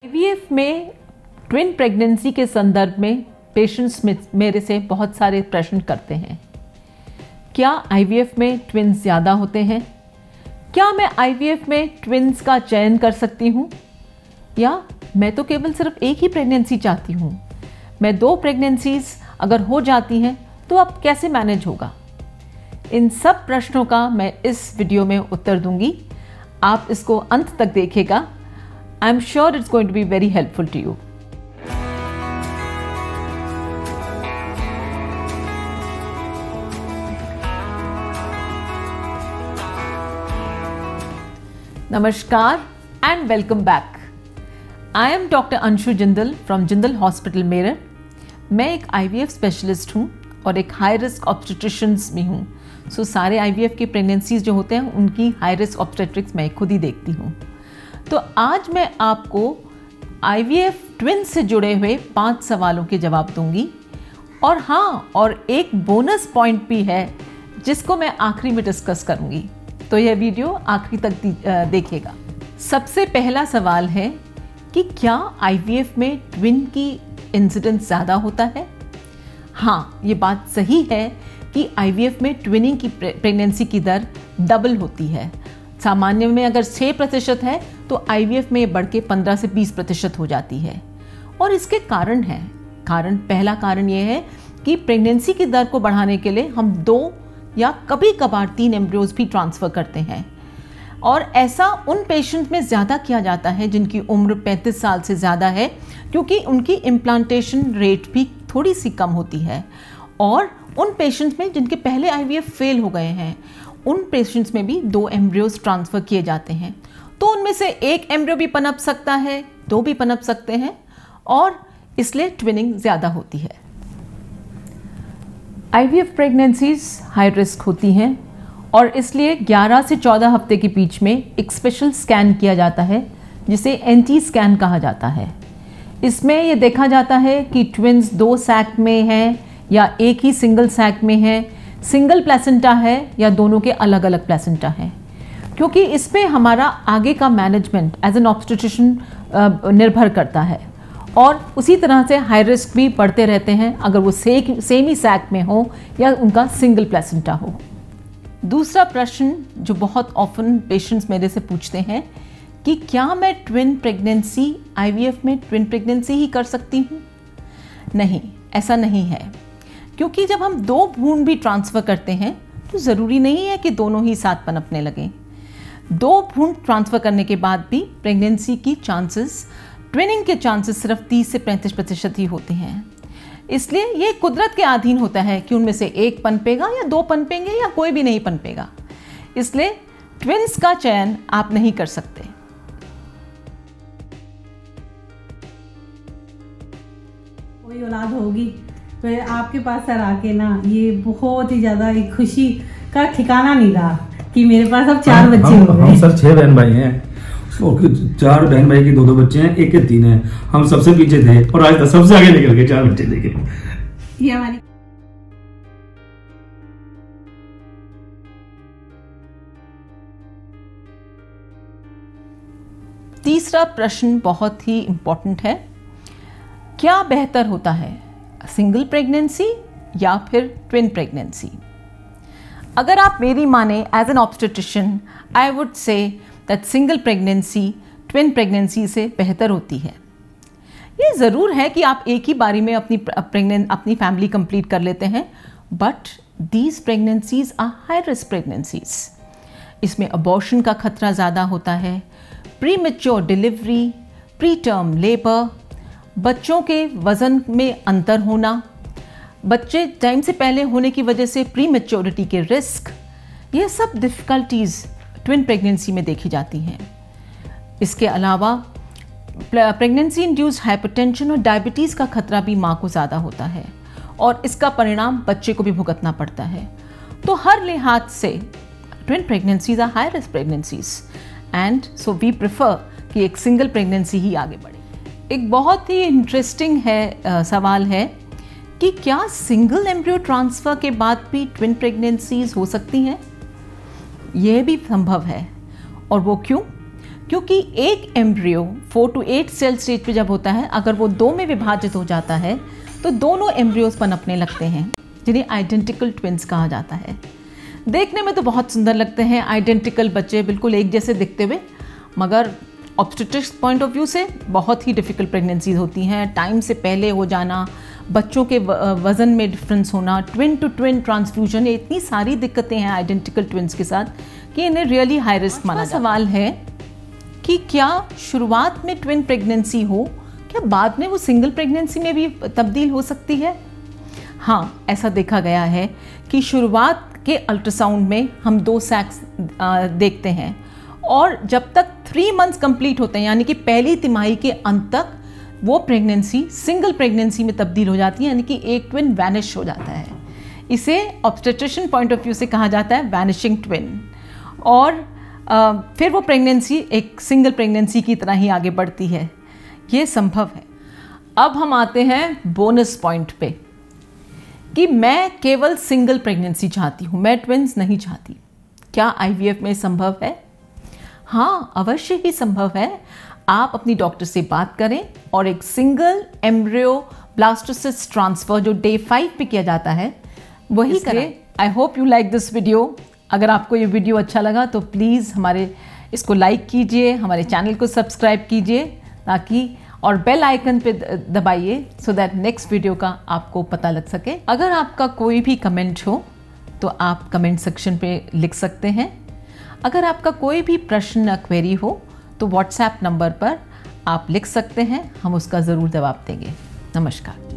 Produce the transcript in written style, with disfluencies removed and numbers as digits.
IVF में twin pregnancy के संदर्भ में पेशेंट्स मेरे से बहुत सारे प्रश्न करते हैं। क्या आईवीएफ में ट्विन्स ज़्यादा होते हैं? क्या मैं आईवीएफ में ट्विन्स का चयन कर सकती हूँ? या मैं तो केवल सिर्फ एक ही प्रेगनेंसी चाहती हूँ। मैं 2 प्रेगनेंसीज अगर हो जाती हैं तो अब कैसे मैनेज होगा? इन सब प्रश्नों का मैं इस वीडियो में उत्तर दूंगी। आप इसको अंत तक देखिएगा। I am sure it's going to be very helpful to you. नमस्कार and welcome back. I am doctor Anshu Jindal from Jindal hospital Meerut. मैं एक आईवीएफ स्पेशलिस्ट हूँ और एक हाई रिस्क ऑब्स्टेट्रिशियंस भी हूँ। सो सारे आईवीएफ के प्रेगनेंसीज जो होते हैं उनकी हाई रिस्क ऑब्स्टेट्रिक्स मैं खुद ही देखती हूँ। तो आज मैं आपको आईवीएफ ट्विन से जुड़े हुए 5 सवालों के जवाब दूंगी। और हाँ, और एक बोनस पॉइंट भी है जिसको मैं आखिरी में डिस्कस करूंगी, तो यह वीडियो आखिरी तक देखिएगा। सबसे पहला सवाल है कि क्या आईवीएफ में ट्विन की इंसिडेंस ज़्यादा होता है? हाँ, ये बात सही है कि आईवीएफ में ट्विनिंग की प्रेगनेंसी की दर डबल होती है। सामान्य में अगर 6% है तो आईवीएफ में ये बढ़ के 15 से 20% हो जाती है। और इसके कारण हैं। पहला कारण ये है कि प्रेगनेंसी की दर को बढ़ाने के लिए हम 2 या कभी कभार 3 एम्ब्रियोज भी ट्रांसफ़र करते हैं। और ऐसा उन पेशेंट में ज़्यादा किया जाता है जिनकी उम्र 35 साल से ज़्यादा है, क्योंकि उनकी इम्प्लांटेशन रेट भी थोड़ी सी कम होती है। और उन पेशेंट्स में जिनके पहले आईवीएफ फेल हो गए हैं, उन पेशेंट्स में भी 2 एम्ब्रियोज ट्रांसफ़र किए जाते हैं। तो उनमें से 1 एम्ब्रियो भी पनप सकता है, 2 भी पनप सकते हैं, और इसलिए ट्विनिंग ज़्यादा होती है। आईवीएफ प्रेगनेंसीज हाई रिस्क होती हैं और इसलिए 11 से 14 हफ्ते के बीच में एक स्पेशल स्कैन किया जाता है जिसे एनटी स्कैन कहा जाता है। इसमें यह देखा जाता है कि ट्विन्स 2 सैक में हैं या एक ही सिंगल सैक में है, सिंगल प्लेसेंटा है या दोनों के अलग अलग प्लेसेंटा हैं, क्योंकि इस पे हमारा आगे का मैनेजमेंट एज एन ऑब्स्टेट्रिशियन निर्भर करता है। और उसी तरह से हाई रिस्क भी बढ़ते रहते हैं अगर वो सेम ही सैक में हो या उनका सिंगल प्लेसेंटा हो। दूसरा प्रश्न जो बहुत ऑफन पेशेंट्स मेरे से पूछते हैं कि क्या मैं ट्विन प्रेगनेंसी आईवीएफ में ट्विन प्रेगनेंसी ही कर सकती हूँ? नहीं, ऐसा नहीं है, क्योंकि जब हम 2 भ्रूण भी ट्रांसफ़र करते हैं तो ज़रूरी नहीं है कि दोनों ही साथ पनपने लगें। 2 भ्रूण ट्रांसफ़र करने के बाद भी प्रेगनेंसी की चांसेस, ट्विनिंग के चांसेस सिर्फ 30 से 35% ही होते हैं। इसलिए ये कुदरत के अधीन होता है कि उनमें से 1 पनपेगा या 2 पनपेंगे या कोई भी नहीं पनपेगा। इसलिए ट्विन्स का चयन आप नहीं कर सकते। कोई औलाद होगी तो आपके पास सर आके ना ये बहुत ही ज़्यादा एक खुशी का ठिकाना नहीं रहा कि मेरे पास अब 4 बच्चे हो गए। हम सर 6 बहन भाई हैं, 4 बहन भाई की 2 बच्चे हैं, 1 के 3 हैं। हम सबसे पीछे थे और आज तक सबसे आगे निकल गए 4 बच्चे लेके। ये हमारी तीसरा प्रश्न बहुत ही इम्पोर्टेंट है। क्या बेहतर होता है, सिंगल प्रेगनेंसी या फिर ट्विन प्रेगनेंसी? अगर आप मेरी माने as an obstetrician, I would say that single pregnancy twin pregnancy से बेहतर होती है। ये ज़रूर है कि आप एक ही बारी में अपनी फैमिली कंप्लीट कर लेते हैं, but these pregnancies are high risk pregnancies. इसमें अबॉर्शन का खतरा ज़्यादा होता है, premature delivery, preterm labour, बच्चों के वज़न में अंतर होना, बच्चे टाइम से पहले होने की वजह से प्री मैच्योरिटी के रिस्क, ये सब डिफ़िकल्टीज़ ट्विन प्रेगनेंसी में देखी जाती हैं। इसके अलावा प्रेगनेंसी इंड्यूस्ड हाइपरटेंशन और डायबिटीज़ का खतरा भी माँ को ज़्यादा होता है और इसका परिणाम बच्चे को भी भुगतना पड़ता है। तो हर लिहाज से twin pregnancies are high risk pregnancies and so we prefer कि एक सिंगल प्रेगनेंसी ही आगे बढ़े। एक बहुत ही इंटरेस्टिंग सवाल है कि क्या सिंगल एम्ब्रियो ट्रांसफ़र के बाद भी ट्विन प्रेगनेंसीज हो सकती हैं? यह भी संभव है। और वो क्यों? क्योंकि एक एम्ब्रियो 4 to 8 सेल स्टेज पे जब होता है, अगर वो 2 में विभाजित हो जाता है तो दोनों एम्ब्रियोज पनपने लगते हैं, जिन्हें आइडेंटिकल ट्विंस कहा जाता है। देखने में तो बहुत सुंदर लगते हैं आइडेंटिकल बच्चे, बिल्कुल एक जैसे दिखते हुए, मगर ऑब्स्टेट्रिक्स पॉइंट ऑफ व्यू से बहुत ही डिफ़िकल्ट प्रेगनेंसीज होती हैं। टाइम से पहले हो जाना, बच्चों के वज़न में डिफरेंस होना, ट्विन टू ट्विन ट्रांसफ्यूजन, ये इतनी सारी दिक्कतें हैं आइडेंटिकल ट्विंस के साथ कि इन्हें रियली हाई रिस्क माना जाता है। सवाल है कि क्या शुरुआत में ट्विन प्रेगनेंसी हो, क्या बाद में वो सिंगल प्रेगनेंसी में भी तब्दील हो सकती है? हाँ, ऐसा देखा गया है कि शुरुआत के अल्ट्रासाउंड में हम 2 सैक्स देखते हैं और जब तक 3 मंथ्स कंप्लीट होते हैं, यानी कि पहली तिमाही के अंत तक, वो प्रेगनेंसी सिंगल प्रेगनेंसी में तब्दील हो जाती है, यानी कि एक ट्विन वैनिश हो जाता है। इसे ऑब्स्टेट्रिशियन पॉइंट ऑफ व्यू से कहा जाता है वैनिशिंग ट्विन। और फिर वो प्रेगनेंसी एक सिंगल प्रेगनेंसी की तरह ही आगे बढ़ती है। ये संभव है। अब हम आते हैं बोनस पॉइंट पे कि मैं केवल सिंगल प्रेगनेंसी चाहती हूँ, मैं ट्विन्स नहीं चाहती। क्या IVF में संभव है? हाँ, अवश्य ही संभव है। आप अपनी डॉक्टर से बात करें और एक सिंगल एम्ब्रियो ब्लास्टोसिस्ट ट्रांसफ़र जो डे 5 पे किया जाता है वही करें। I hope you like this video. अगर आपको ये वीडियो अच्छा लगा तो प्लीज़ हमारे इसको लाइक कीजिए, हमारे चैनल को सब्सक्राइब कीजिए ताकि, और बेल आइकन पे दबाइए सो दैट नेक्स्ट वीडियो का आपको पता लग सके। अगर आपका कोई भी कमेंट हो तो आप कमेंट सेक्शन पे लिख सकते हैं। अगर आपका कोई भी प्रश्न या क्वेरी हो तो व्हाट्सएप नंबर पर आप लिख सकते हैं, हम उसका ज़रूर जवाब देंगे। नमस्कार।